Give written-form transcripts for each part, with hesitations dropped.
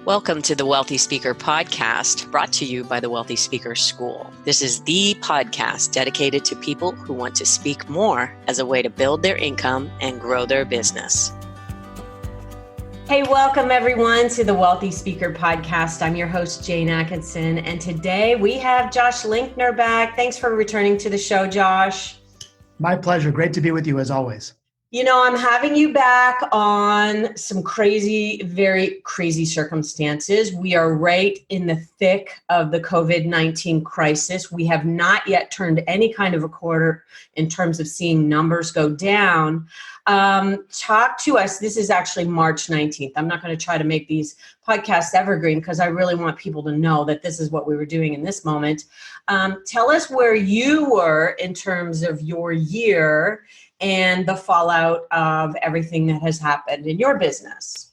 Welcome to the Wealthy Speaker Podcast, brought to you by the Wealthy Speaker School. This is the podcast dedicated to people who want to speak more as a way to build their income and grow their business. Hey, welcome everyone to the Wealthy Speaker Podcast. I'm your host, Jane Atkinson, and today we have Josh Linkner back. Thanks for returning to the show, Josh. My pleasure. Great to be with you as always. You know, I'm having you back on some very crazy circumstances. We are right in the thick of the COVID-19 crisis. We have not yet turned any kind of a quarter in terms of seeing numbers go down. Talk to us. This is actually March 19th. I'm not going to try to make these podcasts evergreen because I really want people to know that this is what we were doing in this moment. Tell us where you were in terms of your year and the fallout of everything that has happened in your business.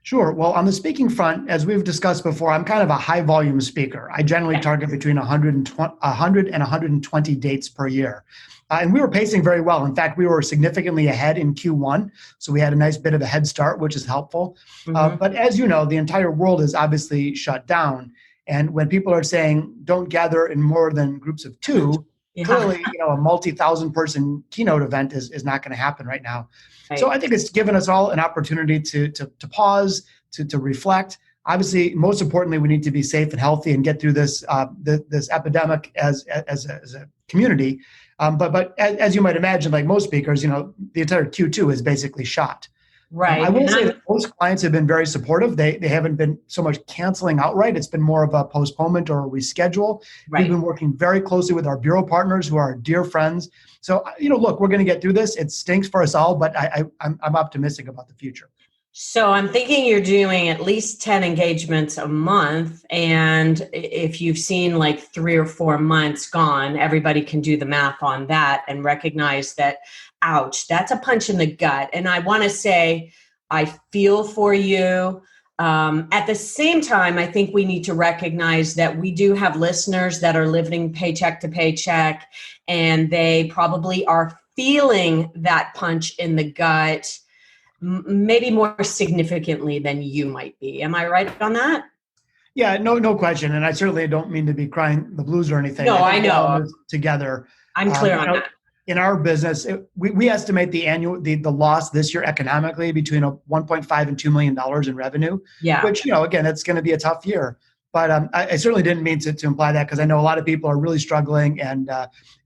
Sure. Well, on the speaking front, as we've discussed before, I'm kind of a high volume speaker. I generally target between 100 and 120 dates per year. And we were pacing very well. In fact, we were significantly ahead in Q1. So we had a nice bit of a head start, which is helpful. But as you know, the entire world is obviously shut down. And when people are saying don't gather in more than groups of two, clearly, a multi-thousand person keynote event is not going to happen right now. Right. So I think it's given us all an opportunity to pause, to reflect. Obviously, most importantly, we need to be safe and healthy and get through this this epidemic as a community. But as you might imagine, like most speakers, the entire Q2 is basically shot. Right. I will say that most clients have been very supportive. They haven't been so much canceling outright. It's been more of a postponement or a reschedule. Right. We've been working very closely with our bureau partners who are our dear friends. So, look, we're going to get through this. It stinks for us all, but I'm optimistic about the future. So I'm thinking you're doing at least 10 engagements a month. And if you've seen like 3 or 4 months gone, everybody can do the math on that and recognize that, ouch, that's a punch in the gut. And I want to say, I feel for you. At the same time, I think we need to recognize that we do have listeners that are living paycheck to paycheck, and they probably are feeling that punch in the gut maybe more significantly than you might be. Am I right on that? Yeah, no question. And I certainly don't mean to be crying the blues or anything. No, I know. Together. I'm clear on that. In our business, we estimate the loss this year economically between $1.5 and $2 million in revenue. Yeah. Which, again, it's going to be a tough year. But I certainly didn't mean to imply that, because I know a lot of people are really struggling. And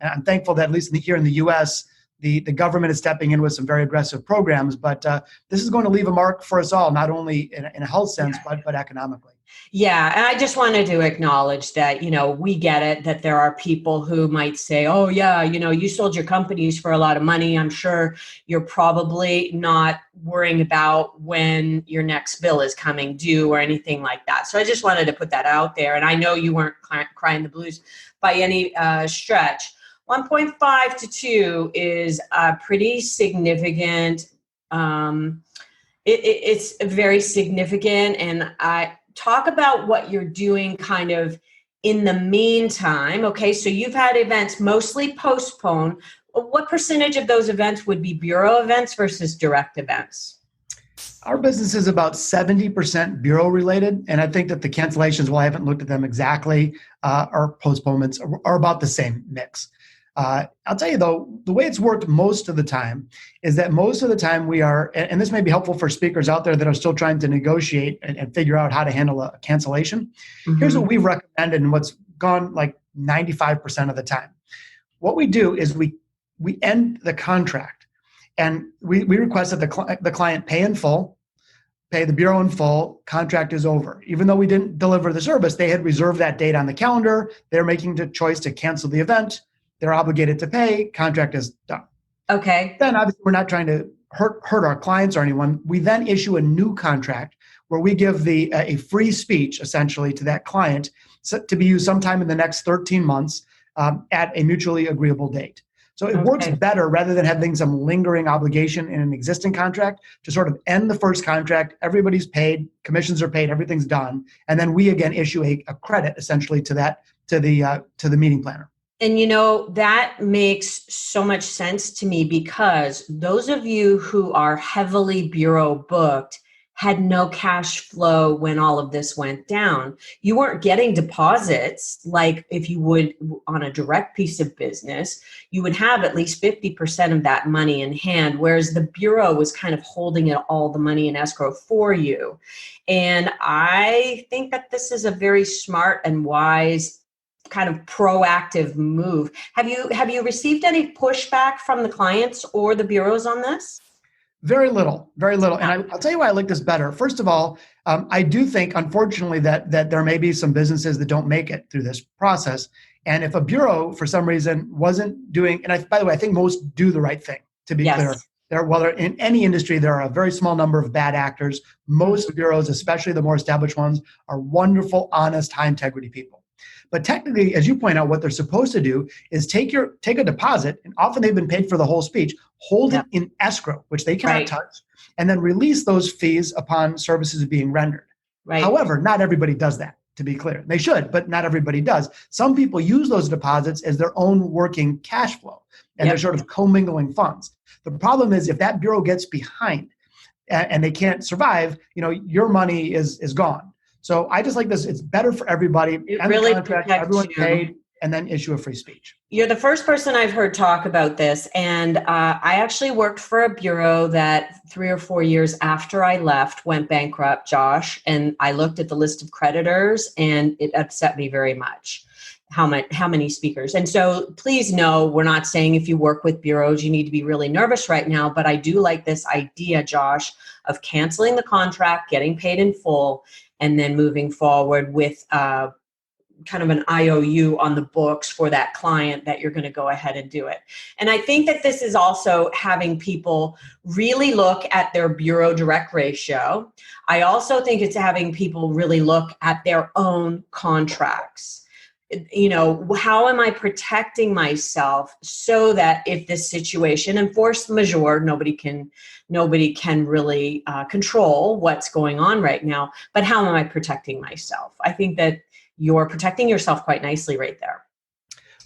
I'm thankful that at least here in the U.S., the government is stepping in with some very aggressive programs, but this is going to leave a mark for us all, not only in a health sense, but economically. Yeah. And I just wanted to acknowledge that, we get it, that there are people who might say, oh yeah, you sold your companies for a lot of money. I'm sure you're probably not worrying about when your next bill is coming due or anything like that. So I just wanted to put that out there. And I know you weren't crying the blues by any stretch. 1.5 to 2 is pretty significant. It's very significant. And I talk about what you're doing kind of in the meantime. Okay, so you've had events mostly postponed. What percentage of those events would be bureau events versus direct events? Our business is about 70% bureau related. And I think that the cancellations, while I haven't looked at them exactly, or postponements are about the same mix. I'll tell you though, the way it's worked most of the time is that most of the time we are, and this may be helpful for speakers out there that are still trying to negotiate and figure out how to handle a cancellation. Mm-hmm. Here's what we've recommended and what's gone like 95% of the time. What we do is we end the contract, and we request that the client pay in full, pay the bureau in full, contract is over. Even though we didn't deliver the service, they had reserved that date on the calendar. They're making the choice to cancel the event. They're obligated to pay, contract is done. Okay. Then obviously we're not trying to hurt our clients or anyone. We then issue a new contract where we give a free speech essentially to that client to be used sometime in the next 13 months at a mutually agreeable date. So it works better rather than having some lingering obligation in an existing contract to sort of end the first contract. Everybody's paid, commissions are paid, everything's done. And then we again issue a credit essentially to the meeting planner. And that makes so much sense to me, because those of you who are heavily bureau booked had no cash flow when all of this went down. You weren't getting deposits like if you would on a direct piece of business. You would have at least 50% of that money in hand, whereas the bureau was kind of holding all the money in escrow for you. And I think that this is a very smart and wise kind of proactive move. Have you received any pushback from the clients or the bureaus on this? Very little, very little. And I'll tell you why I like this better. First of all, I do think, unfortunately, that there may be some businesses that don't make it through this process. And if a bureau, for some reason, wasn't doing, and by the way, I think most do the right thing, to be clear. In any industry, there are a very small number of bad actors. Most bureaus, especially the more established ones, are wonderful, honest, high integrity people. But technically, as you point out, what they're supposed to do is take a deposit, and often they've been paid for the whole speech, hold it in escrow, which they cannot touch, and then release those fees upon services being rendered. Right. However, not everybody does that, to be clear. They should, but not everybody does. Some people use those deposits as their own working cash flow, and they're sort of commingling funds. The problem is if that bureau gets behind and they can't survive, your money is gone. So I just like this. It's better for everybody. It really protects everyone you. Paid, and then issue a free speech. You're the first person I've heard talk about this. And I actually worked for a bureau that 3 or 4 years after I left went bankrupt, Josh. And I looked at the list of creditors and it upset me very much. How many speakers. And so please know, we're not saying if you work with bureaus, you need to be really nervous right now. But I do like this idea, Josh, of canceling the contract, getting paid in full, and then moving forward with kind of an IOU on the books for that client that you're going to go ahead and do it. And I think that this is also having people really look at their bureau direct ratio. I also think it's having people really look at their own contracts. How am I protecting myself so that if this situation, and force majeure, nobody can really control what's going on right now, but how am I protecting myself? I think that you're protecting yourself quite nicely right there.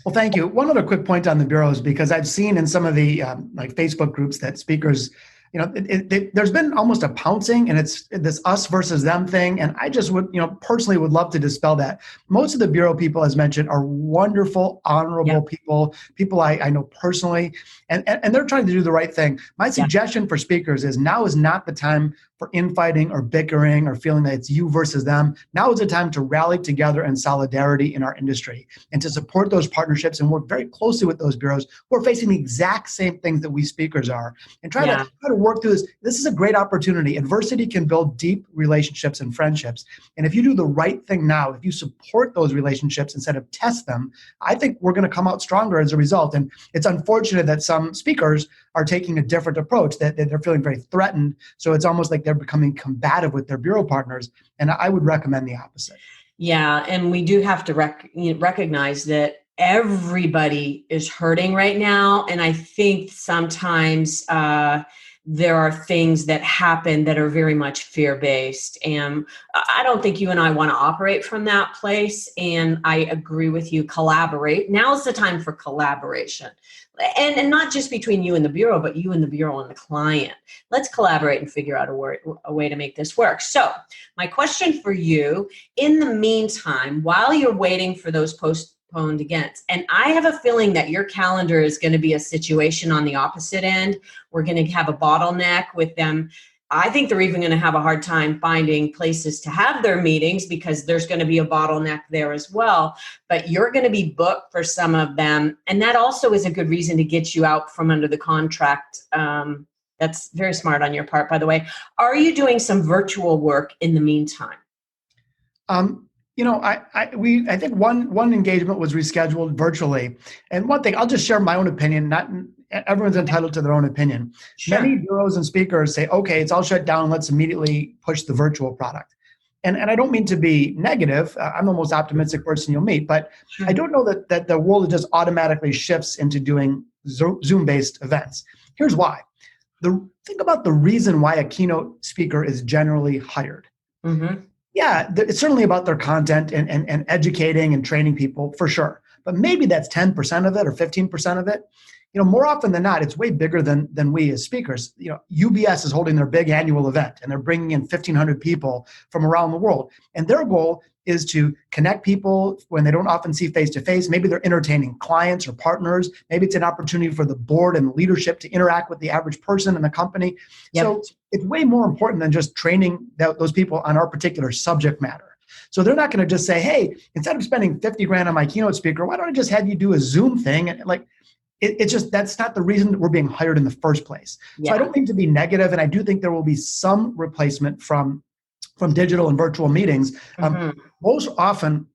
Well, thank you. One other quick point on the bureaus, because I've seen in some of the like Facebook groups that speakers, there's been almost a pouncing, and it's this us versus them thing. And I just would, personally would love to dispel that. Most of the bureau people, as mentioned, are wonderful, honorable people I know personally, and they're trying to do the right thing. My suggestion for speakers is now is not the time for infighting or bickering or feeling that it's you versus them. Now is the time to rally together in solidarity in our industry and to support those partnerships and work very closely with those bureaus who are facing the exact same things that we speakers are, and try to work through this. This is a great opportunity. Adversity can build deep relationships and friendships. And if you do the right thing now, if you support those relationships instead of test them, I think we're going to come out stronger as a result. And it's unfortunate that some speakers are taking a different approach, that they're feeling very threatened. So it's almost like they're becoming combative with their bureau partners. And I would recommend the opposite. Yeah. And we do have to recognize that everybody is hurting right now. And I think sometimes there are things that happen that are very much fear-based. And I don't think you and I want to operate from that place. And I agree with you, collaborate. Now's the time for collaboration. And not just between you and the bureau, but you and the bureau and the client. Let's collaborate and figure out a way to make this work. So my question for you, in the meantime, while you're waiting for those postponed events, and I have a feeling that your calendar is going to be a situation on the opposite end. We're going to have a bottleneck with them. I think they're even going to have a hard time finding places to have their meetings because there's going to be a bottleneck there as well. But you're going to be booked for some of them. And that also is a good reason to get you out from under the contract. That's very smart on your part, by the way. Are you doing some virtual work in the meantime? I think one engagement was rescheduled virtually. And one thing, I'll just share my own opinion. Not everyone's entitled to their own opinion. Sure. Many bureaus and speakers say, okay, it's all shut down. Let's immediately push the virtual product. And I don't mean to be negative. I'm the most optimistic person you'll meet, but sure. I don't know that the world just automatically shifts into doing Zoom-based events. Here's why. Think about the reason why a keynote speaker is generally hired. Mm-hmm. Yeah, it's certainly about their content and educating and training people, for sure. But maybe that's 10% of it or 15% of it. more often than not, it's way bigger than we as speakers. UBS is holding their big annual event, and they're bringing in 1,500 people from around the world. And their goal is to connect people when they don't often see face-to-face. Maybe they're entertaining clients or partners. Maybe it's an opportunity for the board and leadership to interact with the average person in the company. Yep. So it's way more important than just training those people on our particular subject matter. So they're not going to just say, hey, instead of spending 50 grand on my keynote speaker, why don't I just have you do a Zoom thing? And it's just, that's not the reason that we're being hired in the first place. Yeah. So I don't mean to be negative, and I do think there will be some replacement from digital and virtual meetings. Most often,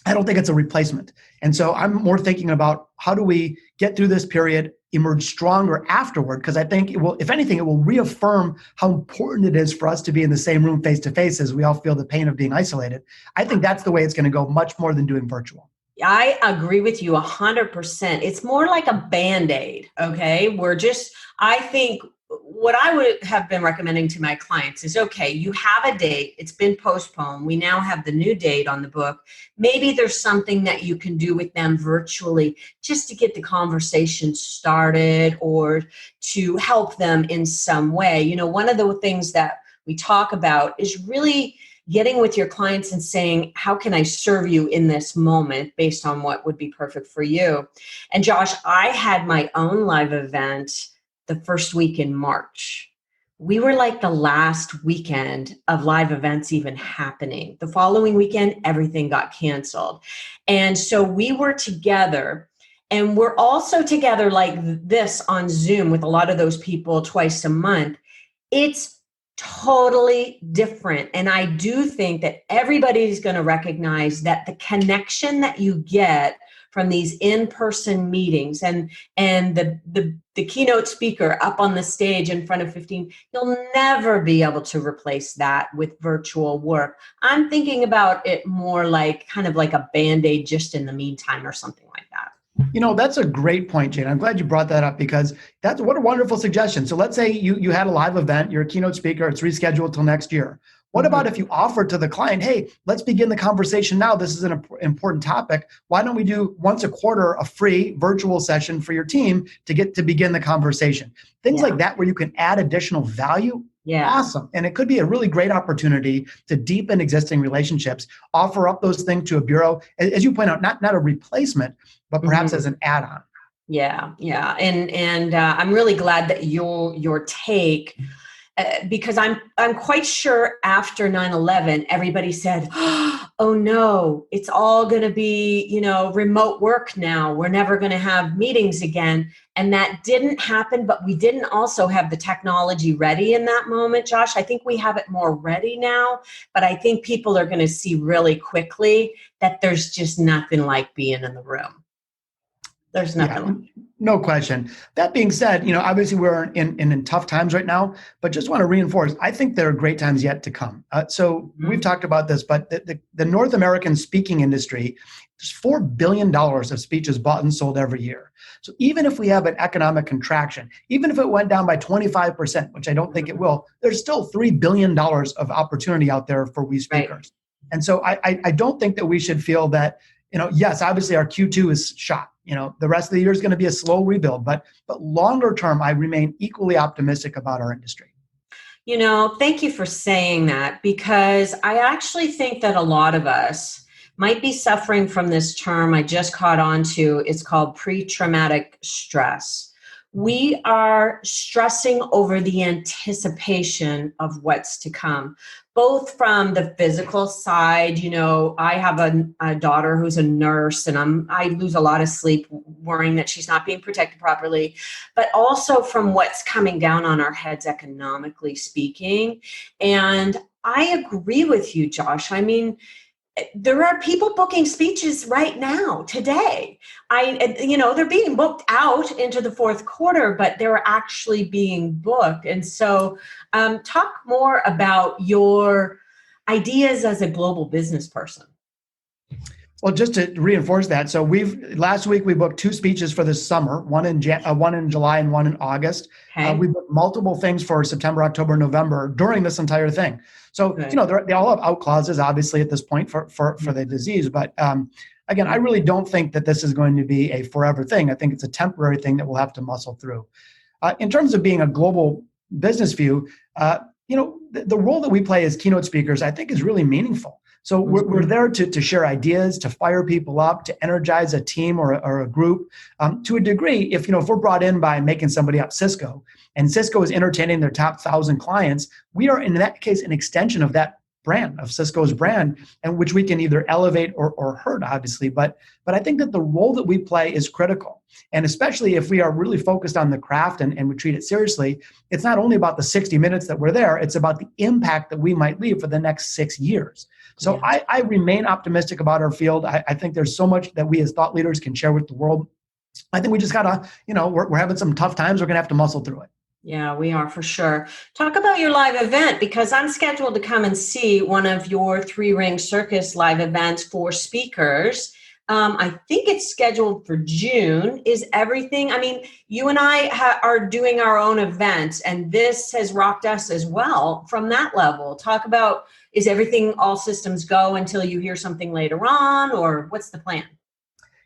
I don't think it's a replacement. And so I'm more thinking about how do we get through this period, emerge stronger afterward, because I think it will, if anything, it will reaffirm how important it is for us to be in the same room face to face as we all feel the pain of being isolated. I think that's the way it's going to go, much more than doing virtual. I agree with you 100%. It's more like a Band-Aid, okay? I think what I would have been recommending to my clients is, okay, you have a date, it's been postponed, we now have the new date on the book. Maybe there's something that you can do with them virtually just to get the conversation started or to help them in some way. One of the things that we talk about is really getting with your clients and saying, how can I serve you in this moment based on what would be perfect for you? And Josh, I had my own live event the first week in March. We were like the last weekend of live events even happening. The following weekend, everything got canceled. And so we were together, and we're also together like this on Zoom with a lot of those people twice a month. It's totally different. And I do think that everybody's going to recognize that the connection that you get from these in-person meetings and the keynote speaker up on the stage in front of 15, you'll never be able to replace that with virtual work. I'm thinking about it more like kind of like a Band-Aid just in the meantime or something like that. That's a great point, Jane. I'm glad you brought that up, because that's what a wonderful suggestion. So let's say you had a live event, you're a keynote speaker, it's rescheduled till next year. What about if you offered to the client, hey, let's begin the conversation now. This is an important topic. Why don't we do once a quarter a free virtual session for your team to begin the conversation? Things like that where you can add additional value. Yeah. Awesome. And it could be a really great opportunity to deepen existing relationships, offer up those things to a bureau, as you point out, not a replacement, but perhaps as an add-on. Yeah. And I'm really glad that your take, because I'm quite sure after 9/11, everybody said, oh no, it's all going to be, remote work now. We're never going to have meetings again. And that didn't happen, but we didn't also have the technology ready in that moment, Josh. I think we have it more ready now, but I think people are going to see really quickly that there's just nothing like being in the room. There's nothing. Yeah, no question. That being said, obviously we're in tough times right now, but just want to reinforce, I think there are great times yet to come. We've talked about this, but the North American speaking industry, there's $4 billion of speeches bought and sold every year. So even if we have an economic contraction, even if it went down by 25%, which I don't think it will, there's still $3 billion of opportunity out there for we speakers. Right. And so I don't think that we should feel that, yes, obviously our Q2 is shot. The rest of the year is going to be a slow rebuild, but longer term, I remain equally optimistic about our industry. Thank you for saying that, because I actually think that a lot of us might be suffering from this term I just caught on to. It's called pre-traumatic stress. We are stressing over the anticipation of what's to come, both from the physical side. I have a daughter who's a nurse, and I lose a lot of sleep worrying that she's not being protected properly, but also from what's coming down on our heads economically speaking. And I agree with you, Josh. I mean, there are people booking speeches right now, today. They're being booked out into the fourth quarter, but they're actually being booked. And so talk more about your ideas as a global business person. Well, just to reinforce that, so last week we booked 2 speeches for this summer, one in July and one in August. Okay. We booked multiple things for September, October, November during this entire thing. So, okay. They all have out clauses, obviously, at this point for the disease. But again, I really don't think that this is going to be a forever thing. I think it's a temporary thing that we'll have to muscle through. In terms of being a global business view, the role that we play as keynote speakers, I think, is really meaningful. So we're there to share ideas, to fire people up, to energize a team or a group. To a degree, if we're brought in by making somebody up, Cisco, and Cisco is entertaining their top 1,000 clients, we are in that case an extension of that brand, of Cisco's brand, and which we can either elevate or hurt, obviously. But I think that the role that we play is critical. And especially if we are really focused on the craft and we treat it seriously, it's not only about the 60 minutes that we're there, it's about the impact that we might leave for the next 6 years. So yeah. I remain optimistic about our field. I think there's so much that we as thought leaders can share with the world. I think we just gotta, we're having some tough times. We're gonna have to muscle through it. Yeah, we are for sure. Talk about your live event, because I'm scheduled to come and see one of your 3-Ring Circus live events for speakers. I think it's scheduled for June. Is everything, you and I are doing our own events, and this has rocked us as well from that level. Talk about, is everything all systems go until you hear something later on, or what's the plan?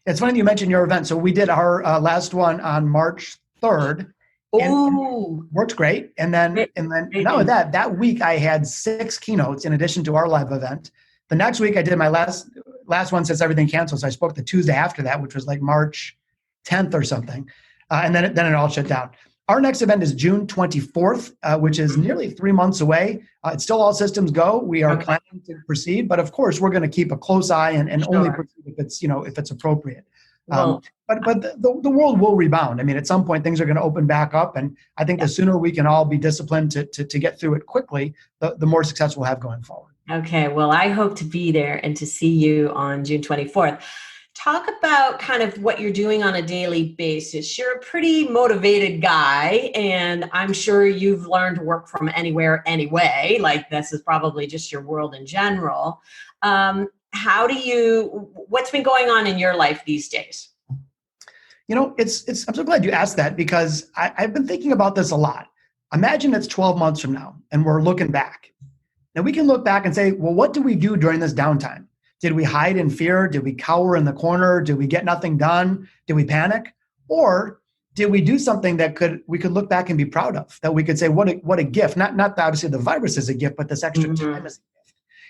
It's funny you mentioned your event. So we did our last one on March 3rd. And worked great. And then not only that week I had 6 keynotes in addition to our live event. The next week I did my last one since everything canceled. So I spoke the Tuesday after that, which was like March 10th or something. And then it all shut down. Our next event is June 24th, which is nearly 3 months away. It's still all systems go. We are planning to proceed, but of course we're going to keep a close eye and only proceed if it's appropriate. But the world will rebound. At some point things are going to open back up, and I think the sooner we can all be disciplined to get through it quickly, the more success we'll have going forward. Okay, well, I hope to be there and to see you on June 24th. Talk about kind of what you're doing on a daily basis. You're a pretty motivated guy, and I'm sure you've learned to work from anywhere anyway. Like, this is probably just your world in general. What's been going on in your life these days? I'm so glad you asked that, because I've been thinking about this a lot. Imagine it's 12 months from now and we're looking back. Now we can look back and say, well, what did we do during this downtime? Did we hide in fear? Did we cower in the corner? Did we get nothing done? Did we panic? Or did we do something that we could look back and be proud of, that we could say, what a gift? Not that obviously the virus is a gift, but this extra time is a gift.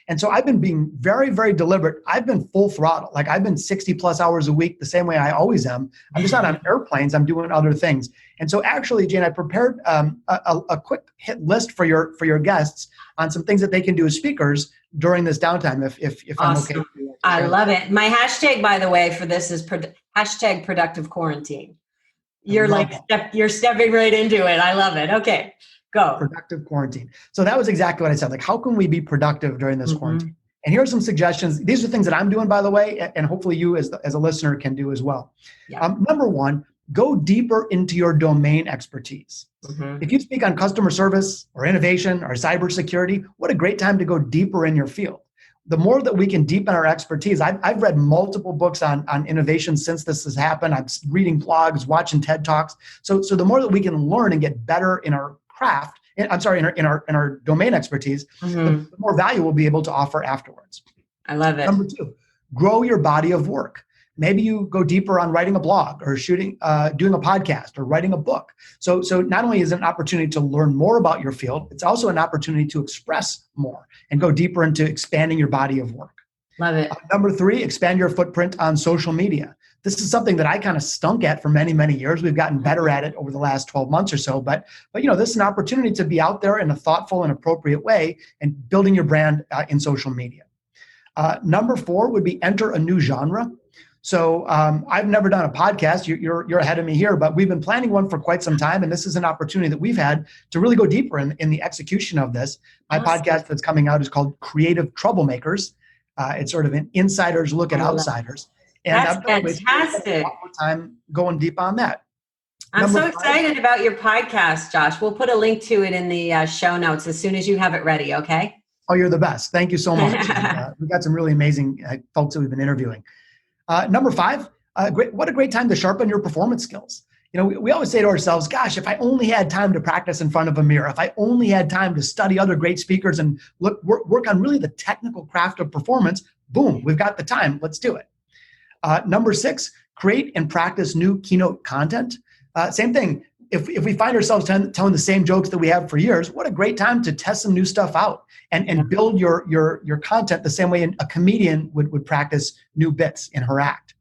And so I've been being very, very deliberate. I've been full throttle. Like, I've been 60 plus hours a week, the same way I always am. I'm just not on airplanes. I'm doing other things. And so actually, Jane, I prepared a quick hit list for your guests on some things that they can do as speakers during this downtime, if awesome. I'm okay. I love it. My hashtag, by the way, for this is hashtag productive quarantine. You're stepping right into it. I love it. Okay. Go. Productive quarantine. So that was exactly what I said. Like, how can we be productive during this quarantine? And here are some suggestions. These are things that I'm doing, by the way, and hopefully you as a listener can do as well. Yeah. Number one, go deeper into your domain expertise. If you speak on customer service or innovation or cybersecurity, what a great time to go deeper in your field. The more that we can deepen our expertise, I've read multiple books on innovation since this has happened. I'm reading blogs, watching TED Talks. So the more that we can learn and get better in our craft, in our domain expertise, the more value we'll be able to offer afterwards. I love it. Number 2, grow your body of work. Maybe you go deeper on writing a blog or doing a podcast or writing a book. So not only is it an opportunity to learn more about your field, it's also an opportunity to express more and go deeper into expanding your body of work. Love it. Number 3, expand your footprint on social media. This is something that I kind of stunk at for many, many years. We've gotten better at it over the last 12 months or so. But this is an opportunity to be out there in a thoughtful and appropriate way and building your brand in social media. Number 4 would be enter a new genre. So I've never done a podcast. You're ahead of me here, but we've been planning one for quite some time. And this is an opportunity that we've had to really go deeper in the execution of this. My podcast that's coming out is called Creative Troublemakers. It's sort of an insider's look at outsiders. And that's fantastic. A lot more time going deep on that. I'm so excited about your podcast, Josh. We'll put a link to it in the show notes as soon as you have it ready, okay? Oh, you're the best. Thank you so much. We've got some really amazing folks that we've been interviewing. Number 5, what a great time to sharpen your performance skills. We always say to ourselves, gosh, if I only had time to practice in front of a mirror, if I only had time to study other great speakers and work on really the technical craft of performance, boom, we've got the time. Let's do it. Number 6, create and practice new Keynote content. Same thing. If we find ourselves telling the same jokes that we have for years, what a great time to test some new stuff out and build your content the same way a comedian would practice new bits in her act.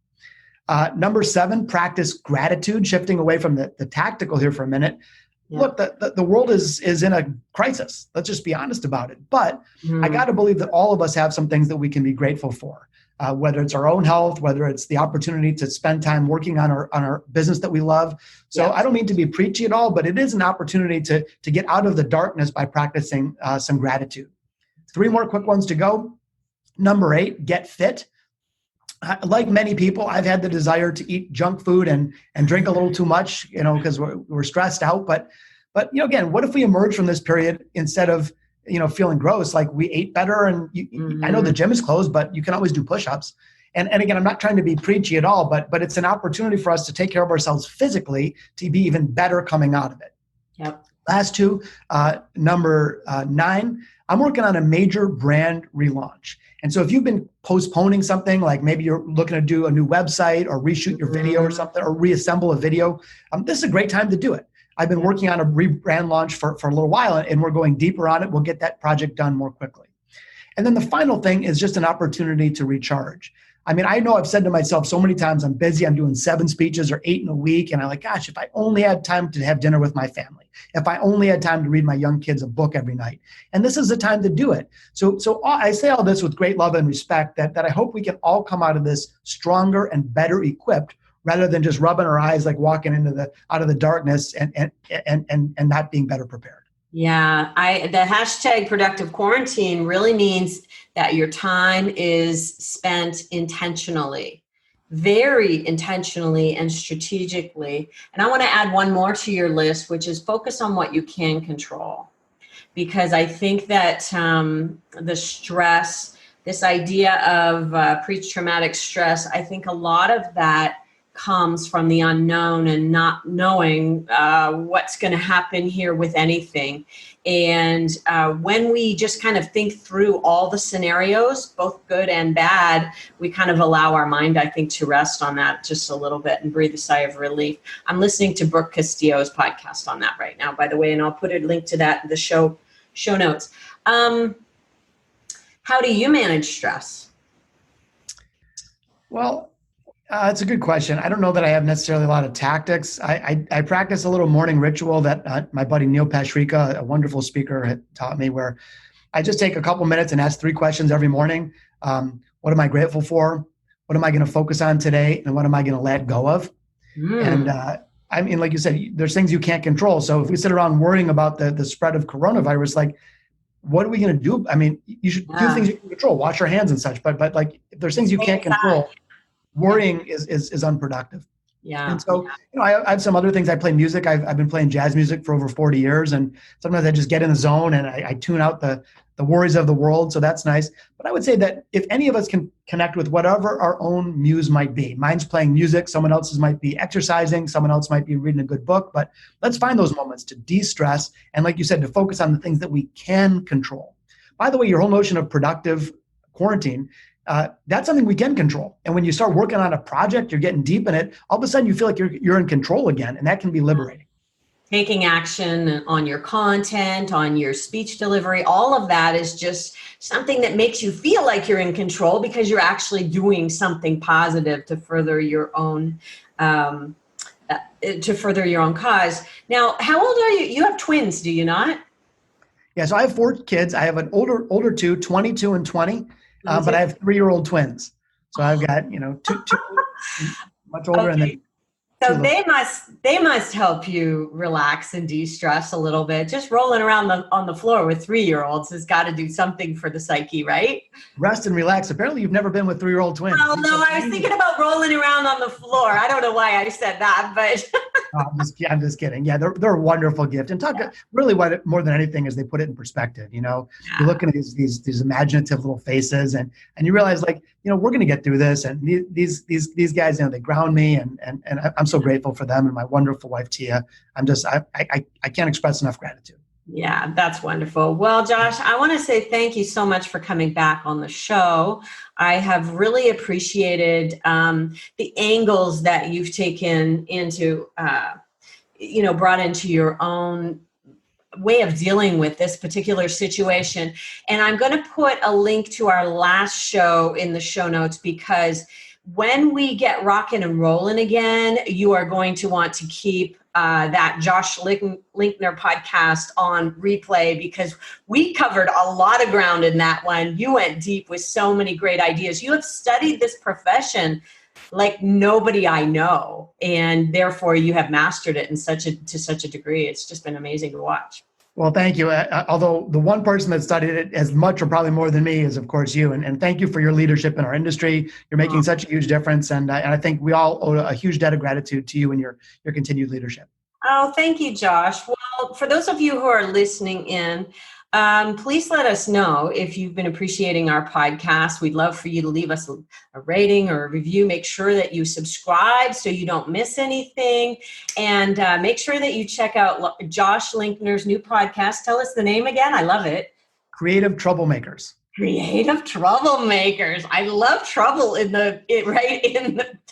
Number 7, practice gratitude, shifting away from the tactical here for a minute. Yeah. Look, the world is in a crisis. Let's just be honest about it. But I got to believe that all of us have some things that we can be grateful for. Whether it's our own health, whether it's the opportunity to spend time working on our business that we love. So I don't mean to be preachy at all, but it is an opportunity to get out of the darkness by practicing some gratitude. 3 more quick ones to go. Number 8, get fit. Like many people, I've had the desire to eat junk food and drink a little too much, because we're stressed out. But again, what if we emerge from this period instead of feeling gross, like we ate better and I know the gym is closed, but you can always do push-ups. And again, I'm not trying to be preachy at all, but it's an opportunity for us to take care of ourselves physically to be even better coming out of it. Yep. Last 2, number 9, I'm working on a major brand relaunch. And so if you've been postponing something, like maybe you're looking to do a new website or reshoot your video or something, or reassemble a video, this is a great time to do it. I've been working on a rebrand launch for a little while, and we're going deeper on it. We'll get that project done more quickly. And then the final thing is just an opportunity to recharge. I mean, I know I've said to myself so many times, I'm busy, I'm doing 7 speeches or 8 in a week. And I'm like, gosh, if I only had time to have dinner with my family, if I only had time to read my young kids a book every night. And this is the time to do it. So I say all this with great love and respect that I hope we can all come out of this stronger and better equipped, rather than just rubbing our eyes, like walking out of the darkness and not being better prepared. Yeah, the hashtag productive quarantine really means that your time is spent intentionally, very intentionally and strategically. And I want to add one more to your list, which is focus on what you can control. Because I think that the stress, this idea of pre-traumatic stress, I think a lot of that comes from the unknown and not knowing what's going to happen here with anything. And when we just kind of think through all the scenarios, both good and bad, we kind of allow our mind, I think, to rest on that just a little bit and breathe a sigh of relief. I'm listening to Brooke Castillo's podcast on that right now, by the way, and I'll put a link to that in the show notes. How do you manage stress? Well, it's a good question. I don't know that I have necessarily a lot of tactics. I practice a little morning ritual that my buddy Neil Pashrika, a wonderful speaker, had taught me, where I just take a couple minutes and ask 3 questions every morning. What am I grateful for? What am I going to focus on today? And what am I going to let go of? And I mean, like you said, there's things you can't control. So if we sit around worrying about the spread of coronavirus, like, what are we going to do? I mean, you should do things you can control, wash your hands and such. But like, if there's things you can't control, worrying is unproductive. Yeah. And so, I have some other things. I play music. I've been playing jazz music for over 40 years. And sometimes I just get in the zone and I tune out the worries of the world. So that's nice. But I would say that if any of us can connect with whatever our own muse might be, mine's playing music, someone else's might be exercising, someone else might be reading a good book, but let's find those moments to de-stress. And like you said, to focus on the things that we can control. By the way, your whole notion of productive quarantine, that's something we can control. And when you start working on a project, you're getting deep in it, all of a sudden you feel like you're in control again. And that can be liberating. Taking action on your content, on your speech delivery, all of that is just something that makes you feel like you're in control because you're actually doing something positive to further your own cause. Now, how old are you? You have twins, do you not? Yeah, so I have 4 kids. I have an older 2, 22 and 20. But I have 3-year-old twins. So I've got, two much older. Okay. And then so they must help you relax and de-stress a little bit. Just rolling around on the floor with 3-year-olds has got to do something for the psyche, right? Rest and relax. Apparently you've never been with 3-year-old twins. Oh, no, I was thinking about rolling around on the floor. I don't know why I said that, but... I'm just kidding. Yeah, they're a wonderful gift. And really what more than anything is they put it in perspective. You're looking at these imaginative little faces and you realize, like, we're going to get through this. And these guys, they ground me and I'm so grateful for them and my wonderful wife, Tia. I can't express enough gratitude. Yeah, that's wonderful. Well, Josh, I want to say thank you so much for coming back on the show. I have really appreciated the angles that you've taken into, brought into your own way of dealing with this particular situation. And I'm going to put a link to our last show in the show notes, because when we get rocking and rolling again, you are going to want to keep that Josh Linkner podcast on replay, because we covered a lot of ground in that one. You went deep with so many great ideas. You have studied this profession like nobody I know, and therefore you have mastered it to such a degree. It's just been amazing to watch. Well, thank you. Although the one person that studied it as much or probably more than me is, of course, you. And thank you for your leadership in our industry. You're making such a huge difference. And I think we all owe a huge debt of gratitude to you and your continued leadership. Oh, thank you, Josh. Well, for those of you who are listening in, please let us know if you've been appreciating our podcast. We'd love for you to leave us a rating or a review. Make sure that you subscribe so you don't miss anything. And make sure that you check out Josh Linkner's new podcast. Tell us the name again. I love it. Creative Troublemakers. Creative Troublemakers. I love trouble in the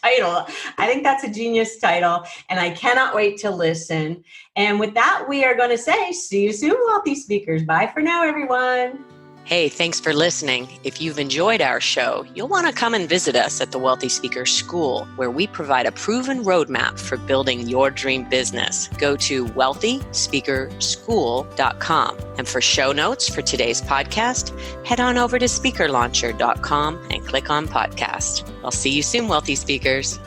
title. I think that's a genius title, and I cannot wait to listen. And with that, we are going to say, see you soon, Wealthy Speakers. Bye for now, everyone. Hey, thanks for listening. If you've enjoyed our show, you'll want to come and visit us at the Wealthy Speaker School, where we provide a proven roadmap for building your dream business. Go to wealthyspeakerschool.com. And for show notes for today's podcast, head on over to speakerlauncher.com and click on podcast. I'll see you soon, Wealthy Speakers.